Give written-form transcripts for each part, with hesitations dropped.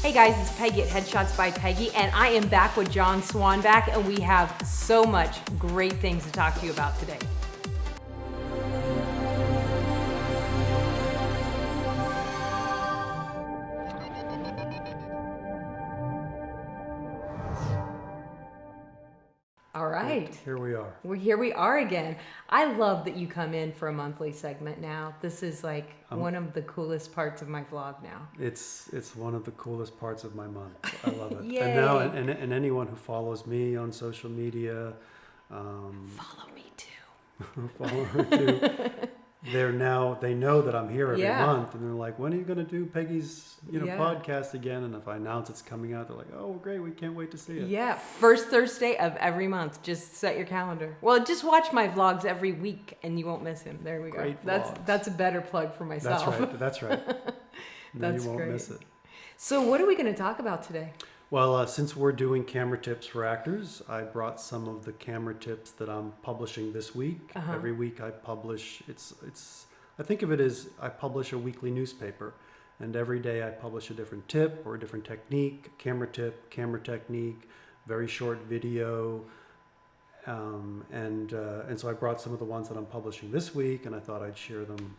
Hey guys, it's Peggy at Headshots by Peggy, and I am back with John SWANBECK, and we have so much great things to talk to you about today. All right. Here we are. Here we are again. I love that you come in for a monthly segment now. This is like one of the coolest parts of my vlog now. It's one of the coolest parts of my month. I love it. Yay. And now, and anyone who follows me on social media, Follow me too. follow her too. They know that I'm here every month, and they're like, "When are you going to do Peggy's podcast again?" And if I announce it's coming out, they're like, "Oh, great! We can't wait to see it." Yeah, first Thursday of every month. Just set your calendar. Well, just watch my vlogs every week, and you won't miss him. There we go. Great That's a better plug for myself. That's right. Then That's you won't great. miss it. So, what are we going to talk about today? Well, since we're doing camera tips for actors, I brought some of the camera tips that I'm publishing this week. Every week I publish, I think of it as I publish a weekly newspaper, and every day I publish a different tip or a different technique, camera tip, camera technique, very short video, and so I brought some of the ones that I'm publishing this week, and I thought I'd share them.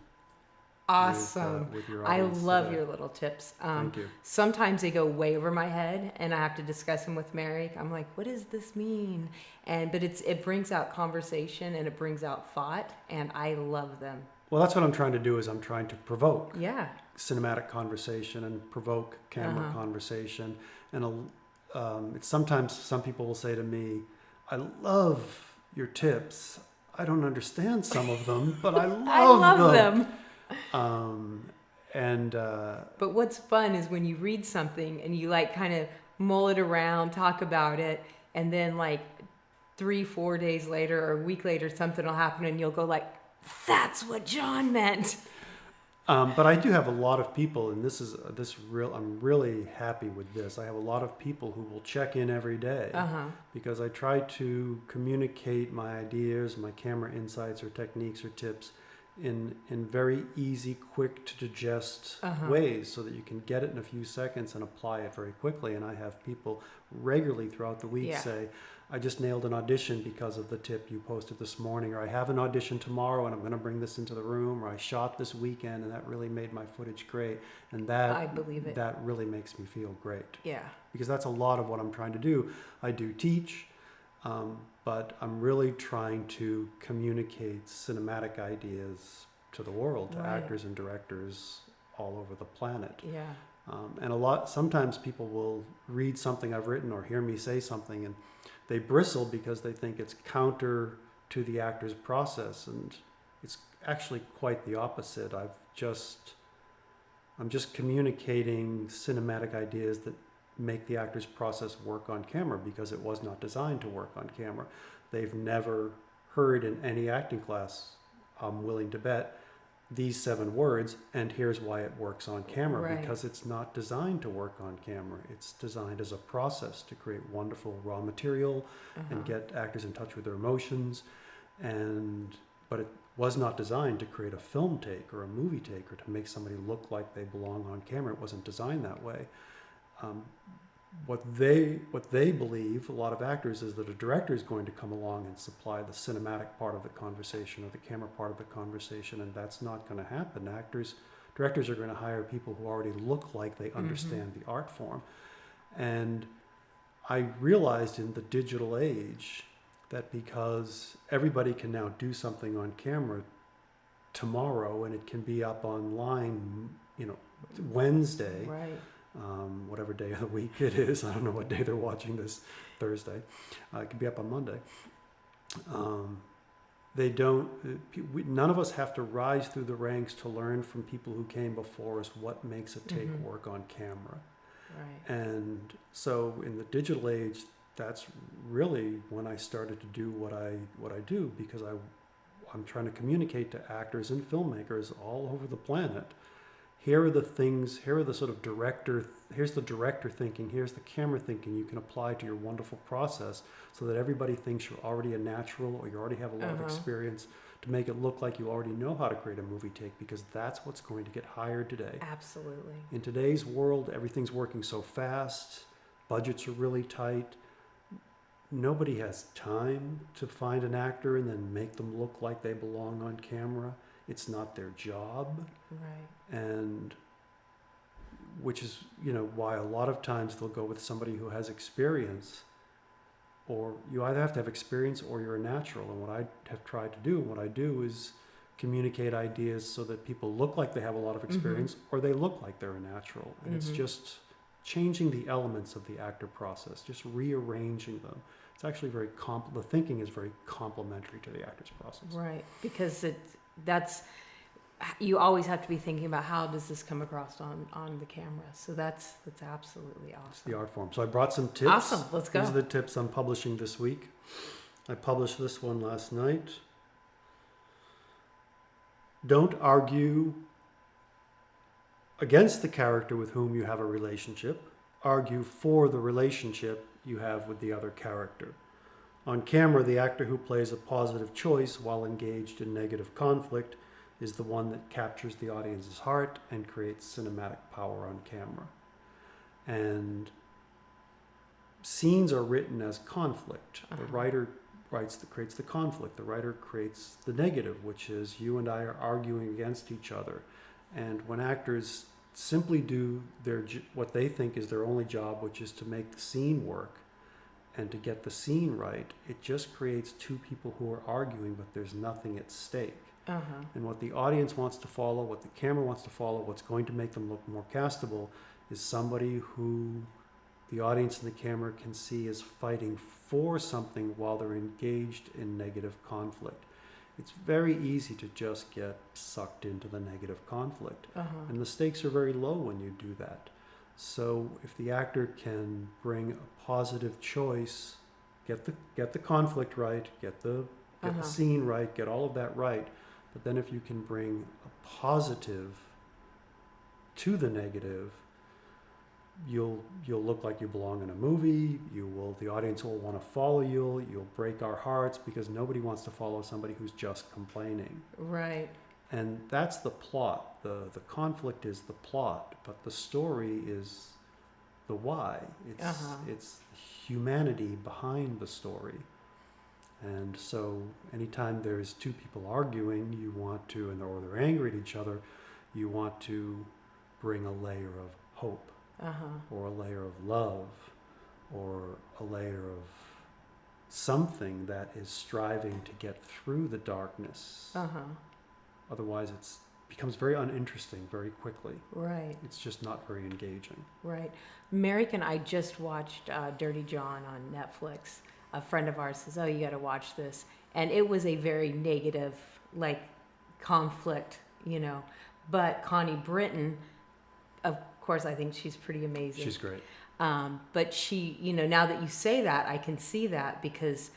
Awesome. With your I audience love today. your little tips. Thank you. Sometimes they go way over my head, and I have to discuss them with Mary. I'm like, what does this mean? But it brings out conversation, and it brings out thought, and I love them. Well, that's what I'm trying to do, is I'm trying to provoke cinematic conversation and provoke camera conversation. And it's sometimes some people will say to me, "I love your tips. I don't understand some of them, but I love them." But what's fun is when you read something and you like kind of mull it around, talk about it, and then like 3-4 days later or a week later, something will happen and you'll go like, "That's what John meant." But I do have a lot of people, and I'm really happy with this. I have a lot of people who will check in every day because I try to communicate my ideas, my camera insights or techniques or tips in very easy, quick to digest ways, so that you can get it in a few seconds and apply it very quickly. And I have people regularly throughout the week say, "I just nailed an audition because of the tip you posted this morning," or "I have an audition tomorrow and I'm going to bring this into the room," or "I shot this weekend and that really made my footage great." And that, I believe it. That really makes me feel great. Yeah. Because that's a lot of what I'm trying to do. I do teach, but I'm really trying to communicate cinematic ideas to the world, to actors and directors all over the planet. Yeah. And sometimes people will read something I've written or hear me say something, and they bristle because they think it's counter to the actor's process, and it's actually quite the opposite. I'm just communicating cinematic ideas that make the actor's process work on camera, because it was not designed to work on camera. They've never heard in any acting class, I'm willing to bet, these 7 words, and here's why it works on camera. Because it's not designed to work on camera. It's designed as a process to create wonderful raw material and get actors in touch with their emotions. But it was not designed to create a film take or a movie take or to make somebody look like they belong on camera. It wasn't designed that way. What they believe, a lot of actors, is that a director is going to come along and supply the cinematic part of the conversation or the camera part of the conversation, and that's not going to happen. Directors are going to hire people who already look like they understand the art form. And I realized in the digital age that because everybody can now do something on camera tomorrow, and it can be up online, Wednesday, whatever day of the week it is. I don't know what day they're watching this, Thursday. It could be up on Monday. None of us have to rise through the ranks to learn from people who came before us what makes a take work on camera. And so in the digital age, that's really when I started to do what I do, because I'm trying to communicate to actors and filmmakers all over the planet here are the things, here are the sort of here's the director thinking, here's the camera thinking you can apply to your wonderful process so that everybody thinks you're already a natural or you already have a lot of experience, to make it look like you already know how to create a movie take, because that's what's going to get hired today. Absolutely. In today's world, everything's working so fast, budgets are really tight. Nobody has time to find an actor and then make them look like they belong on camera. It's not their job. Right. And which is, why a lot of times they'll go with somebody who has experience, or you either have to have experience or you're a natural. And what I have tried to do, what I do is communicate ideas so that people look like they have a lot of experience or they look like they're a natural. And it's just changing the elements of the actor process, just rearranging them. It's actually the thinking is very complementary to the actor's process. Right, because you always have to be thinking about how does this come across on the camera. So that's absolutely awesome. It's the art form. So I brought some tips. Awesome, let's go. These are the tips I'm publishing this week. I published this one last night. Don't argue against the character with whom you have a relationship. Argue for the relationship you have with the other character. On camera, the actor who plays a positive choice while engaged in negative conflict is the one that captures the audience's heart and creates cinematic power on camera. And scenes are written as conflict. The writer creates the conflict. The writer creates the negative, which is you and I are arguing against each other. And when actors simply do what they think is their only job, which is to make the scene work and to get the scene right, it just creates two people who are arguing, but there's nothing at stake. And what the audience wants to follow, what the camera wants to follow, what's going to make them look more castable is somebody who the audience and the camera can see is fighting for something while they're engaged in negative conflict. It's very easy to just get sucked into the negative conflict. And the stakes are very low when you do that. So if the actor can bring a positive choice, get the conflict right, get the scene right, get all of that right, but then if you can bring a positive to the negative, you'll look like you belong in a movie. The audience will want to follow you. You'll break our hearts because nobody wants to follow somebody who's just complaining. Right. And that's the plot. The conflict is the plot, but the story is the why. It's humanity behind the story. And so anytime there's two people arguing, you want to, or they're angry at each other, you want to bring a layer of hope. Or a layer of love, or a layer of something that is striving to get through the darkness. Otherwise, it becomes very uninteresting very quickly. Right. It's just not very engaging. Right. Merrick and I just watched Dirty John on Netflix. A friend of ours says, "Oh, you got to watch this," and it was a very negative, conflict, But Connie Britton, of course, I think she's pretty amazing. She's great. But she, now that you say that, I can see that because,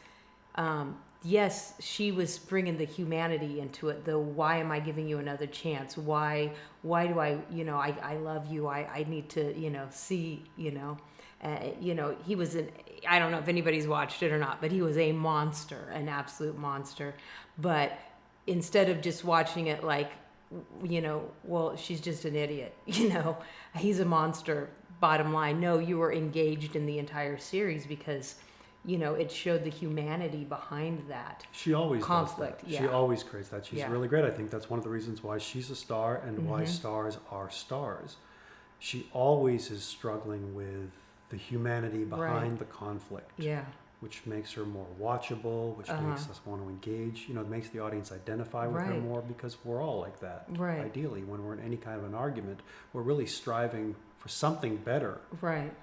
yes, she was bringing the humanity into it. The why am I giving you another chance? Why do I, I love you. I need to, see, he was I don't know if anybody's watched it or not, but he was a monster, an absolute monster. But instead of just watching it well, she's just an idiot, he's a monster, bottom line. No, you were engaged in the entire series because, it showed the humanity behind that. She always conflict. Does that. She always creates that. She's really great. I think that's one of the reasons why she's a star and why stars are stars. She always is struggling with the humanity behind the conflict. Yeah. Which makes her more watchable, which makes us want to engage. It makes the audience identify with her more because we're all like that. Right. Ideally, when we're in any kind of an argument, we're really striving for something better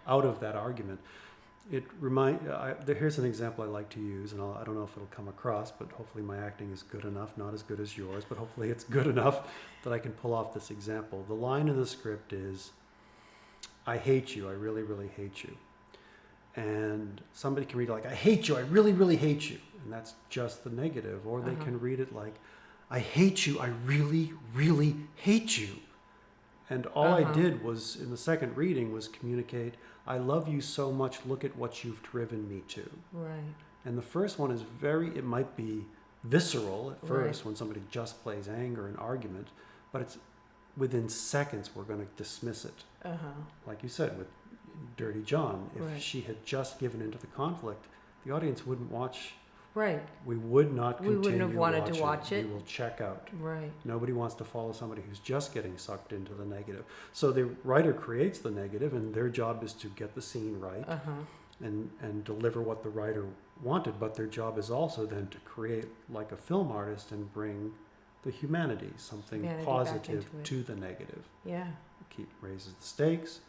out of that argument. Here's an example I like to use, and I don't know if it'll come across, but hopefully my acting is good enough, not as good as yours, but hopefully it's good enough that I can pull off this example. The line in the script is, "I hate you, I really, really hate you." And somebody can read it like, "I hate you, I really, really hate you." And that's just the negative. Or they can read it like, "I hate you, I really, really hate you." And all I Uh-huh. did was, in the second reading, was communicate, I love you so much, look at what you've driven me to. Right. And the first one is it might be visceral at first Right. when somebody just plays anger and argument, but it's within seconds we're going to dismiss it. Uh-huh. Like you said, with Dirty John, if Right. she had just given into the conflict, the audience wouldn't watch. Right. We would not We continue wouldn't have wanted to watching. watch it. We will check out. Right. Nobody wants to follow somebody who's just getting sucked into the negative. So the writer creates the negative, and their job is to get the scene right Uh-huh. and deliver what the writer wanted. But their job is also then to create, like a film artist, and bring the humanity, something Humanity back positive into it. to the negative. Yeah. Raises the stakes,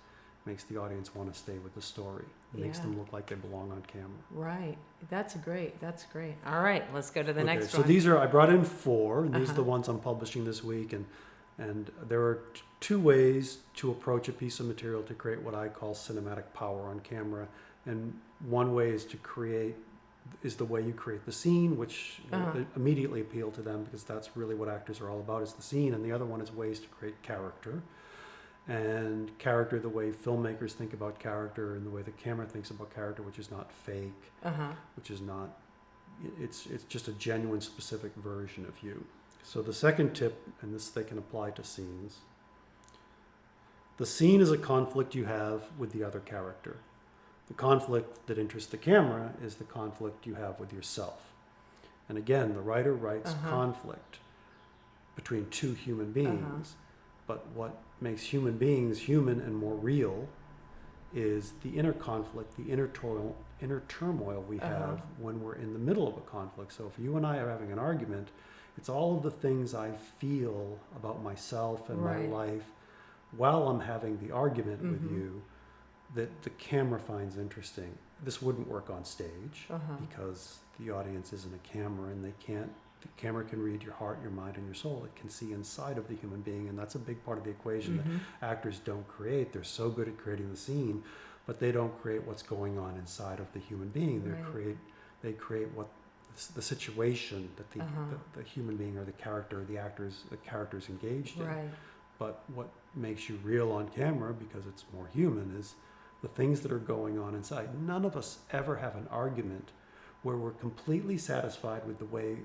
makes the audience want to stay with the story, makes Yeah. them look like they belong on camera. Right. That's great. That's great. All right. Let's go to the next So one. these I brought in 4, and these are the Uh-huh. ones I'm publishing this week, and there are 2 ways to approach a piece of material to create what I call cinematic power on camera. And one way is the way you create the scene, which will Uh-huh. immediately appeal to them, because that's really what actors are all about, is the scene. And the other one is ways to create character. And character, the way filmmakers think about character, and the way the camera thinks about character, which is not fake, Uh-huh. which is not, it's just a genuine, specific version of you. So the second tip, and this they can apply to scenes, the scene is a conflict you have with the other character. The conflict that interests the camera is the conflict you have with yourself. And again, the writer writes Uh-huh. conflict between 2 human beings, but what makes human beings human and more real is the inner conflict, the inner turmoil we have when we're in the middle of a conflict. So if you and I are having an argument, it's all of the things I feel about myself and Right. my life while I'm having the argument with Mhm. you that the camera finds interesting. This wouldn't work on stage Uh-huh. because the audience isn't a camera, and the camera can read your heart, your mind, and your soul. It can see inside of the human being, and that's a big part of the equation Mhm. that actors don't create. They're so good at creating the scene, but they don't create what's going on inside of the human being. Right. They create what the situation that Uh-huh. the human being or the character, the character's engaged in. Right. But what makes you real on camera, because it's more human, is the things that are going on inside. None of us ever have an argument where we're completely satisfied with the way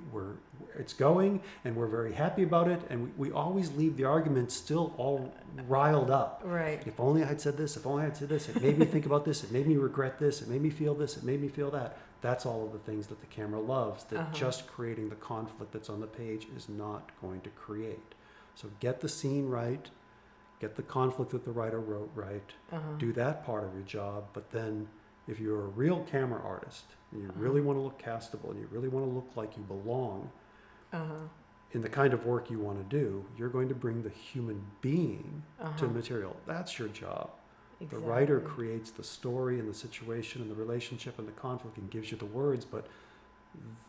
it's going, and we're very happy about it, and we always leave the argument still all riled up. Right. If only I'd said this, if only I'd said this, it made me think about this, it made me regret this, it made me feel this, it made me feel that. That's all of the things that the camera loves, that Uh-huh. just creating the conflict that's on the page is not going to create. So get the scene right, get the conflict that the writer wrote right, Uh-huh. do that part of your job. But then if you're a real camera artist and you really want to look castable and you really want to look like you belong Uh-huh. in the kind of work you want to do, you're going to bring the human being to Uh-huh. the material. That's your job. Exactly. The writer creates the story and the situation and the relationship and the conflict and gives you the words, but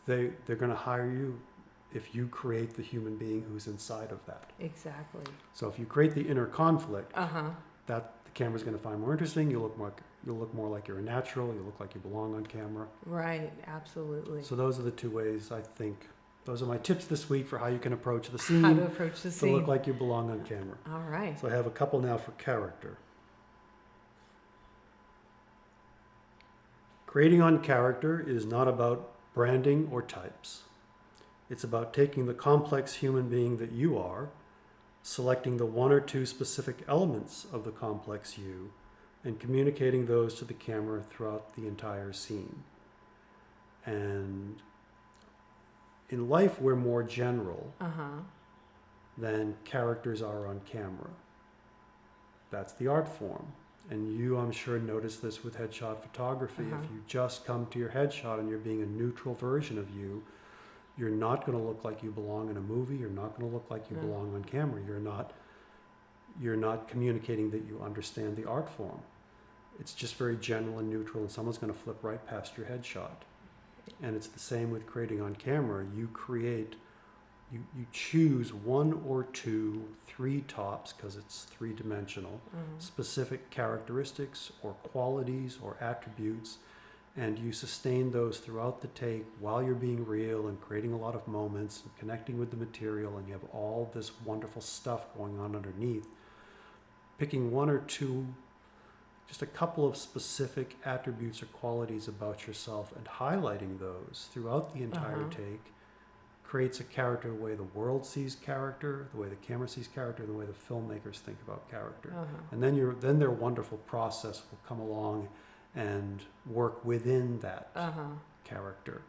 they're going to hire you if you create the human being who's inside of that. Exactly. So if you create the inner conflict, Uh-huh. that the camera's going to find more interesting. You'll look more like you're a natural. You'll look like you belong on camera. Right. Absolutely. So those are the 2 ways, I think. Those are my tips this week for how you can approach the How scene to approach the to scene. look like you belong on camera. All right. So I have a couple now for character. Creating on character is not about branding or types. It's about taking the complex human being that you are, selecting the 1 or 2 specific elements of the complex you, and communicating those to the camera throughout the entire scene. And in life, we're more general Uh-huh. than characters are on camera. That's the art form. And you, I'm sure, notice this with headshot photography. Uh-huh. If you just come to your headshot and you're being a neutral version of you, you're not going to look like you belong in a movie. You're not going to look like you No. belong on camera. You're not communicating that you understand the art form. It's just very general and neutral, and someone's going to flip right past your headshot. And it's the same with creating on camera. You choose 1 or 2, 3 tops, because it's 3-dimensional, specific characteristics or qualities or attributes, and you sustain those throughout the take while you're being real and creating a lot of moments and connecting with the material, and you have all this wonderful stuff going on underneath. picking one or two, just a couple of specific attributes or qualities about yourself and highlighting those throughout the entire take creates a character the way the world sees character, the way the camera sees character, the way the filmmakers think about character. And then their wonderful process will come along and work within that character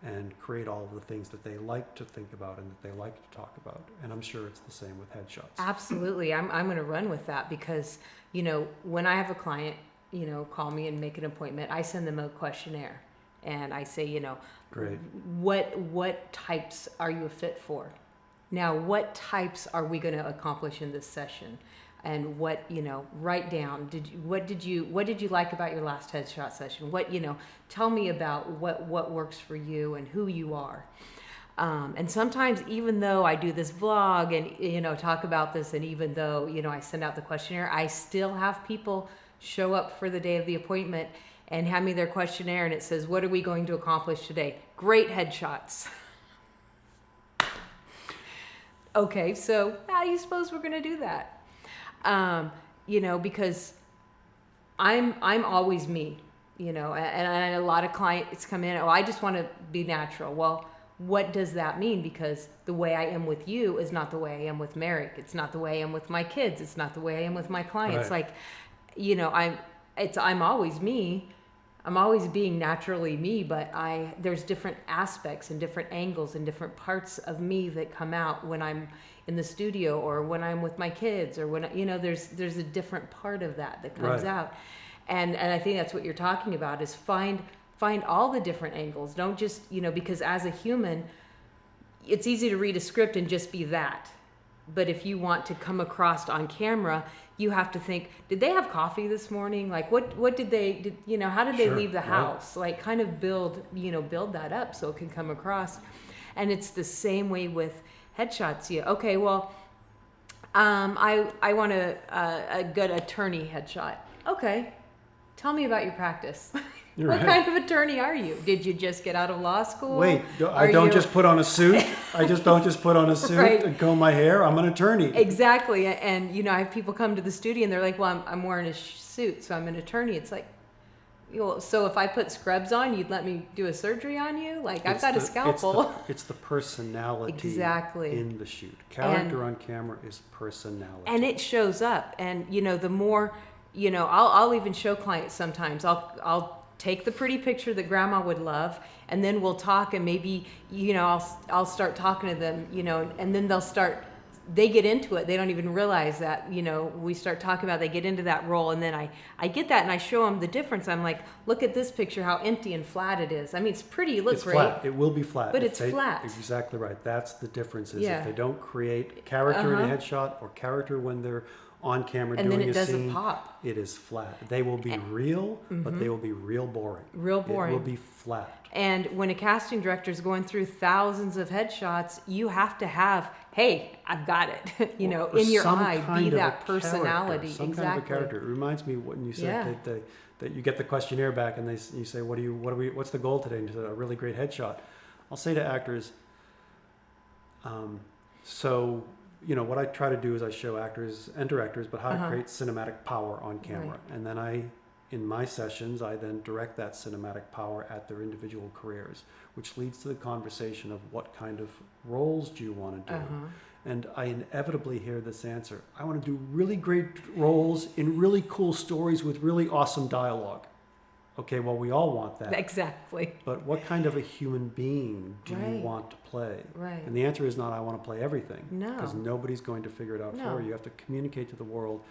and create all of the things that they like to think about and that they like to talk about. And I'm sure it's the same with headshots. Absolutely. I'm going to run with that because, you know, when I have a client, you know, call me and make an appointment, I send them a questionnaire and I say, you know, Great. What types are you a fit for? Now, what types are we going to accomplish in this session? And what, you know, write down, what did you like about your last headshot session? What, you know, tell me about what works for you and who you are. And sometimes even though I do this vlog and, you know, talk about this, and even though, you know, I send out the questionnaire, I still have people show up for the day of the appointment and hand me their questionnaire and it says, what are we going to accomplish today? Great headshots. Okay, so how do you suppose we're going to do that? You know, because I'm always me, you know, and a lot of clients come in, oh, I just want to be natural. Well, what does that mean? Because the way I am with you is not the way I am with Merrick. It's not the way I am with my kids. It's not the way I am with my clients. Right. Like, you know, I'm always me. I'm always being naturally me, but there's different aspects and different angles and different parts of me that come out when I'm in the studio or when I'm with my kids or when, you know, there's a different part of that comes out. And I think that's what you're talking about is find all the different angles. Don't just, you know, because as a human, it's easy to read a script and just be that. But if you want to come across on camera, you have to think, did they have coffee this morning? Like what did they, you know, how did they leave the house? Like kind of build that up so it can come across. And it's the same way with headshots. Yeah. Okay. Well, I want a good attorney headshot. Okay. Tell me about your practice. What kind of attorney are you? Did you just get out of law school? Wait, I don't just put on a suit. I just don't just put on a suit and comb my hair. I'm an attorney. Exactly. And, you know, I have people come to the studio and they're like, well, I'm wearing a suit, so I'm an attorney. It's like, you know, so if I put scrubs on, you'd let me do a surgery on you? Like, I've got a scalpel. It's the personality in the shoot. Character on camera is personality. And it shows up. And, you know, the more, you know, I'll even show clients sometimes. I'll take the pretty picture that grandma would love, and then we'll talk, and maybe, you know, I'll start talking to them, you know, and then they get into it. They don't even realize that, you know, we start talking about, they get into that role, and then I get that and I show them the difference. I'm like, look at this picture, how empty and flat it is. I mean, it's pretty, it looks great. Flat. It will be flat. But it's flat. Exactly right. That's the difference is if they don't create character in a headshot or character when they're on camera and doing then it a doesn't scene, pop. It is flat. They will be real, but they will be real boring. Real boring. It will be flat. And when a casting director is going through thousands of headshots, you have to have, hey, I've got it. You know, in your eye, be that personality. Some kind of a character. It reminds me when you said that you get the questionnaire back and you say, what's the goal today? And you said, a really great headshot. I'll say to actors, so, you know, what I try to do is I show actors and directors, but how to create cinematic power on camera. Right. And then in my sessions, I then direct that cinematic power at their individual careers, which leads to the conversation of what kind of roles do you want to do? And I inevitably hear this answer. I want to do really great roles in really cool stories with really awesome dialogue. Okay, well, we all want that. Exactly. But what kind of a human being do you want to play? Right. And the answer is not, I want to play everything. No. Because nobody's going to figure it out for you. You have to communicate to the world,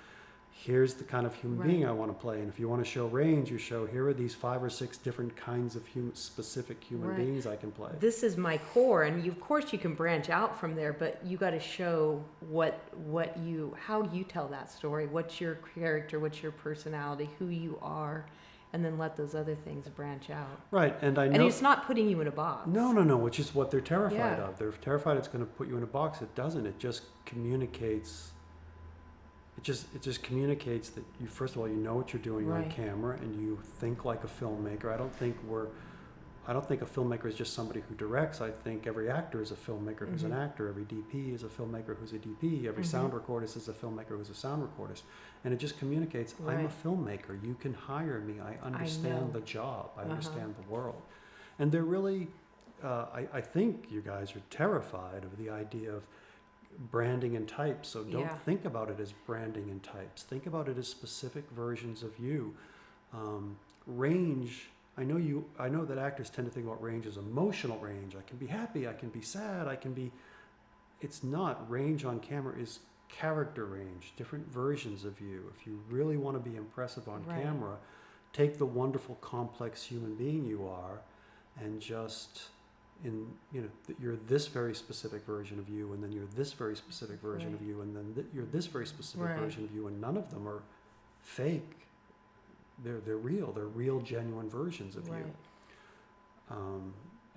here's the kind of human being I want to play. And if you want to show range, you show, here are these 5 or 6 different kinds of specific human beings I can play. This is my core. And of course you can branch out from there, but you got to show how you tell that story. What's your character? What's your personality? Who you are? And then let those other things branch out. Right, and I know... And it's not putting you in a box. No, which is what they're terrified of. They're terrified it's going to put you in a box. It doesn't. It just communicates... It just communicates that you, first of all, you know what you're doing on camera, and you think like a filmmaker. I don't think we're I don't think a filmmaker is just somebody who directs. I think every actor is a filmmaker who's an actor. Every DP is a filmmaker who's a DP. Every sound recordist is a filmmaker who's a sound recordist. And it just communicates, I'm a filmmaker. You can hire me. I understand the job. I understand the world. And they're really, I think you guys are terrified of the idea of branding in types. So don't think about it as branding in types. Think about it as specific versions of you. Range, I know that actors tend to think about range as emotional range. I can be happy, I can be sad, it's not. Range on camera is character range, different versions of you. If you really want to be impressive on camera, take the wonderful, complex human being you are and just, you're this very specific version of you, and then you're this very specific version of you, and then you're this very specific version of you, and none of them are fake. They're real, genuine versions of you.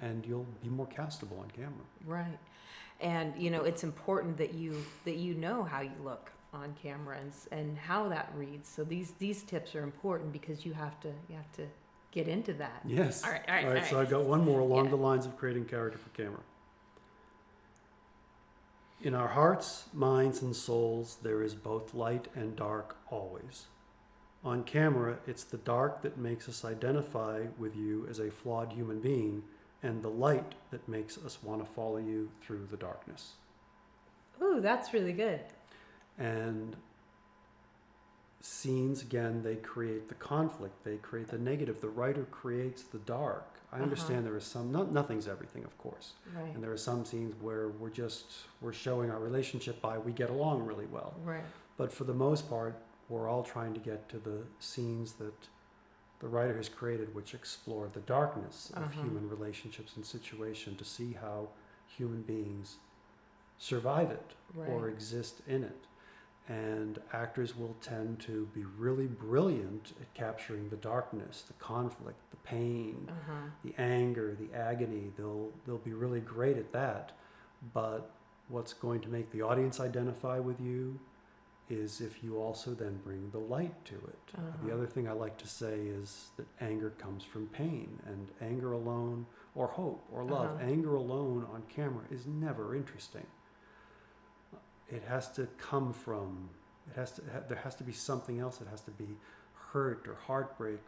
And you'll be more castable on camera. Right. And it's important that you know how you look on camera and how that reads. So these tips are important because you have to get into that. Yes. All right. So I've got one more along the lines of creating character for camera. In our hearts, minds, and souls, there is both light and dark always. On camera, it's the dark that makes us identify with you as a flawed human being, and the light that makes us want to follow you through the darkness. Ooh, that's really good. And scenes, again, they create the conflict, they create the negative. The writer creates the dark. I understand there is some, nothing's everything, of course. Right. And there are some scenes where we're showing our relationship by we get along really well. Right. But for the most part, we're all trying to get to the scenes that the writer has created, which explore the darkness of human relationships and situation, to see how human beings survive it or exist in it. And actors will tend to be really brilliant at capturing the darkness, the conflict, the pain, the anger, the agony. They'll be really great at that. But what's going to make the audience identify with you is if you also then bring the light to it. The other thing I like to say is that anger comes from pain, and anger alone, or hope, or love, anger alone on camera is never interesting. It has to come from, there has to be something else. It has to be hurt or heartbreak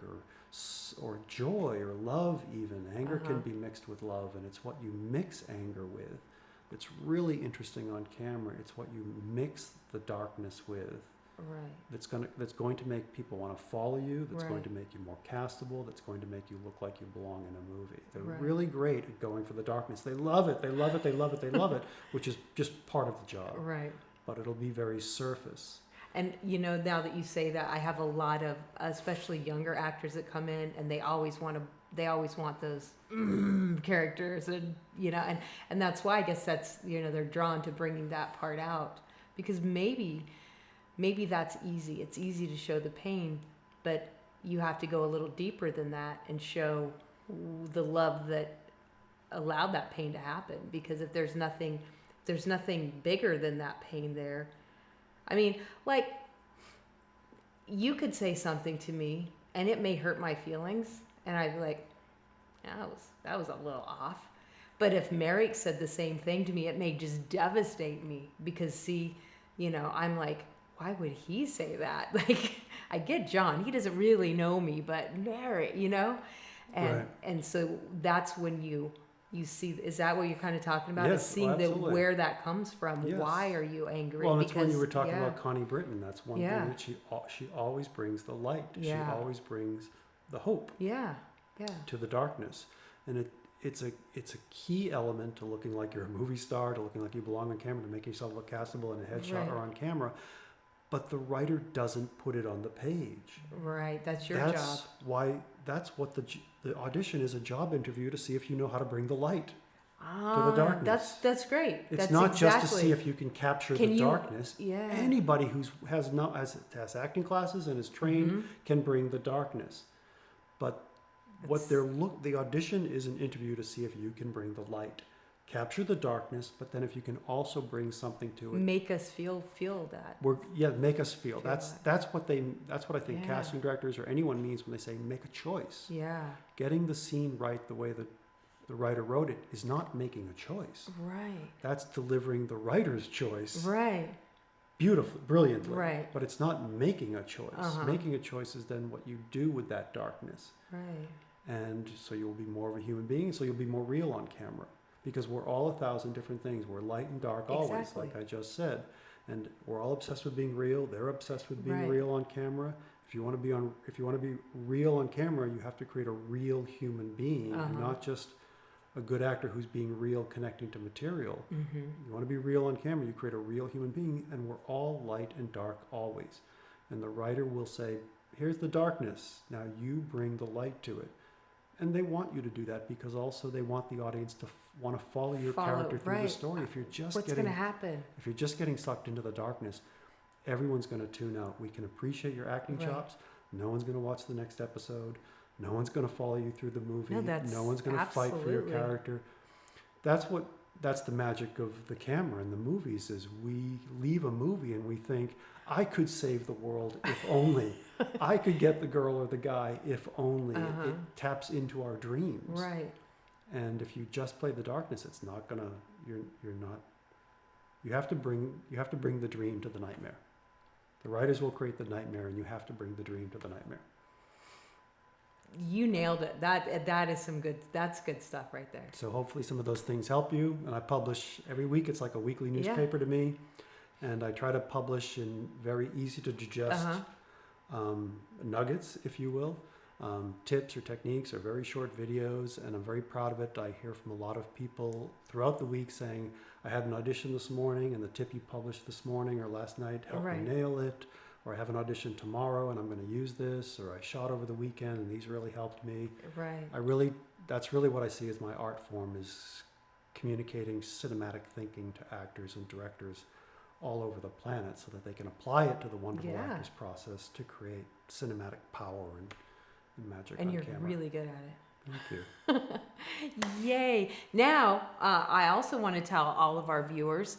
or joy or love even. Anger can be mixed with love, and it's what you mix anger with. It's really interesting on camera. It's what you mix the darkness with. Right. That's going to make people want to follow you. That's going to make you more castable. That's going to make you look like you belong in a movie. They're really great at going for the darkness. They love it. They love it. They love it. They love it, which is just part of the job. Right. But it'll be very surface. And now that you say that, I have a lot of, especially younger actors that come in, and they always want those characters, and and that's why I guess that's they're drawn to bringing that part out, because maybe that's easy. It's easy to show the pain, but you have to go a little deeper than that and show the love that allowed that pain to happen. Because if there's nothing bigger than that pain there. I mean, like, you could say something to me and it may hurt my feelings, and I'd be like, that was a little off. But if Merrick said the same thing to me, it may just devastate me, because I'm like, why would he say that? Like, I get John, he doesn't really know me, but Merrick, and so that's when you see, is that what you're kind of talking about? Yes, is seeing where that comes from. Yes. Why are you angry? Well, that's when you were talking about Connie Britton. That's one thing that she always brings the light. She always brings the hope. To the darkness, and it's a key element to looking like you're a movie star, to looking like you belong on camera, to make yourself look castable in a headshot or on camera. But the writer doesn't put it on the page. Right, that's your job. That's what the audition is, a job interview to see if you know how to bring the light to the darkness. That's great. It's not just to see if you can capture the darkness. Anybody who has acting classes and is trained can bring the darkness. But the audition is an interview to see if you can bring the light. capture the darkness, but then if you can also bring something to it, Make us feel that. make us feel. Feel That's what I think Yeah. casting directors or anyone means when they say make a choice. Yeah. Getting the scene right the way that the writer wrote it is not making a choice. Right. That's delivering the writer's choice Right. beautifully, brilliantly. Right. But it's not making a choice. Uh-huh. Making a choice is then what you do with that darkness. Right. And so you'll be more of a human being, so you'll be more real on camera. Because we're all 1,000 different things. We're light and dark always, Exactly. like I just said. And we're all obsessed with being real. They're obsessed with being Right. real on camera. If you want to be real on camera, you have to create a real human being, and Uh-huh. not just a good actor who's being real connecting to material. Mm-hmm. You want to be real on camera, you create a real human being, and we're all light and dark always. And the writer will say, here's the darkness, now you bring the light to it. And they want you to do that because also they want the audience to want to follow your character through the right. story. If you're just What's going to happen? if you're just getting sucked into the darkness, everyone's going to tune out. We can appreciate your acting Right. chops. No one's going to watch the next episode. No one's going to follow you through the movie. No, that's No one's going to fight for your absolutely. character. That's the magic of the camera and the movies is we leave a movie and we think, I could save the world if only. I could get the girl or the guy if only. Uh-huh. It taps into our dreams. Right. And if you just play the darkness, it's not gonna. You're not. You have to bring the dream to the nightmare. The writers will create the nightmare, and you have to bring the dream to the nightmare. You nailed it. That is that's good stuff right there. So hopefully some of those things help you. And I publish every week. It's like a weekly newspaper to me, and I try to publish in very easy to digest nuggets, if you will. Tips or techniques or very short videos, and I'm very proud of it. I hear from a lot of people throughout the week saying, I had an audition this morning and the tip you published this morning or last night helped Right. me nail it, or I have an audition tomorrow and I'm going to use this, or I shot over the weekend and these really helped me. Right. That's really what I see as my art form, is communicating cinematic thinking to actors and directors all over the planet so that they can apply it to the wonderful Yeah. actors process to create cinematic power and magic And on you're camera. really good at it. Thank you. Yay. Now, I also want to tell all of our viewers,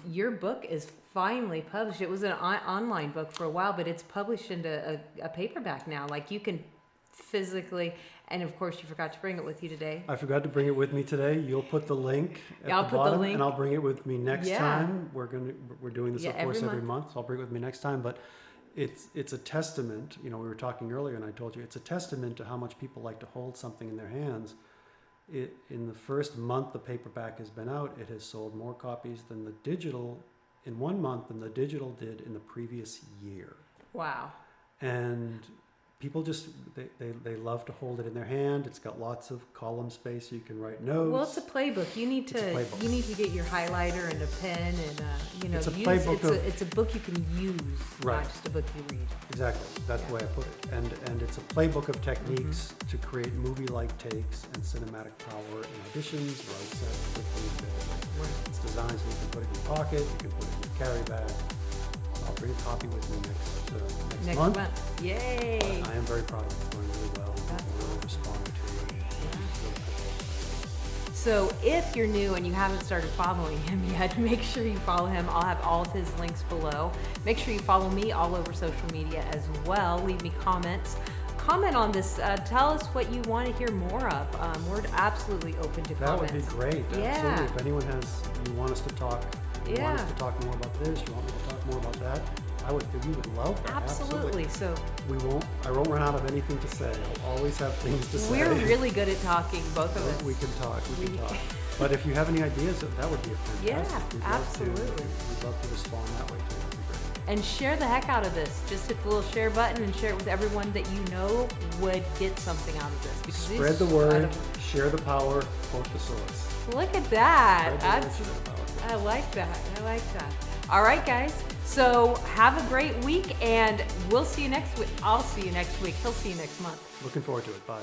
your book is finally published. It was an online book for a while, but it's published into a paperback now. Like you can physically, and of course you forgot to bring it with you today. I forgot to bring it with me today. You'll put the link at I'll the put the bottom, link. and I'll bring it with me next Yeah. time. We're doing this, Yeah, of course, every every month. So I'll bring it with me next time. But it's a testament. You know, we were talking earlier, and I told you it's a testament to how much people like to hold something in their hands. In the first month the paperback has been out, it has sold more copies than the digital in 1 month than the digital did in the previous year. Wow. And people just they love to hold it in their hand. It's got lots of column space so you can write notes. Well, it's a playbook. You need It's a playbook. to get your highlighter and a pen and It's a playbook it's a book you can use, Right. not just a book you read. Exactly. That's the way I put it. And it's a playbook of techniques Mm-hmm. to create movie-like takes and cinematic power in auditions, or on set, quickly and vividly. It's designed so you can put it in your pocket, you can put it in your carry bag. I'll bring a copy with me next month. Yay! I am very proud of it. It's going really well. That's People really responding to it. So if you're new and you haven't started following him yet, make sure you follow him. I'll have all of his links below. Make sure you follow me all over social media as well. Leave me comments. Comment on this. Tell us what you want to hear more of. We're absolutely open to That comments. would be great. Yeah. Absolutely. If anyone you want us to talk, you want us Yeah. to talk more about this, you want me to talk more about that, we would love that. Absolutely. So I won't run out of anything to say. I'll always have things to say. we're really good at talking, both of us. We can talk. But if you have any ideas, that would be a fantastic. Yeah, We'd absolutely. We'd love to respond that way too. That'd be great. And share the heck out of this. Just hit the little share button and share it with everyone that you know would get something out of this. Because Spread the word, share the power, quote the source. Look at that. Spread the word, share the power. I like that. All right, guys. So have a great week, and we'll see you next week. I'll see you next week. He'll see you next month. Looking forward to it. Bye.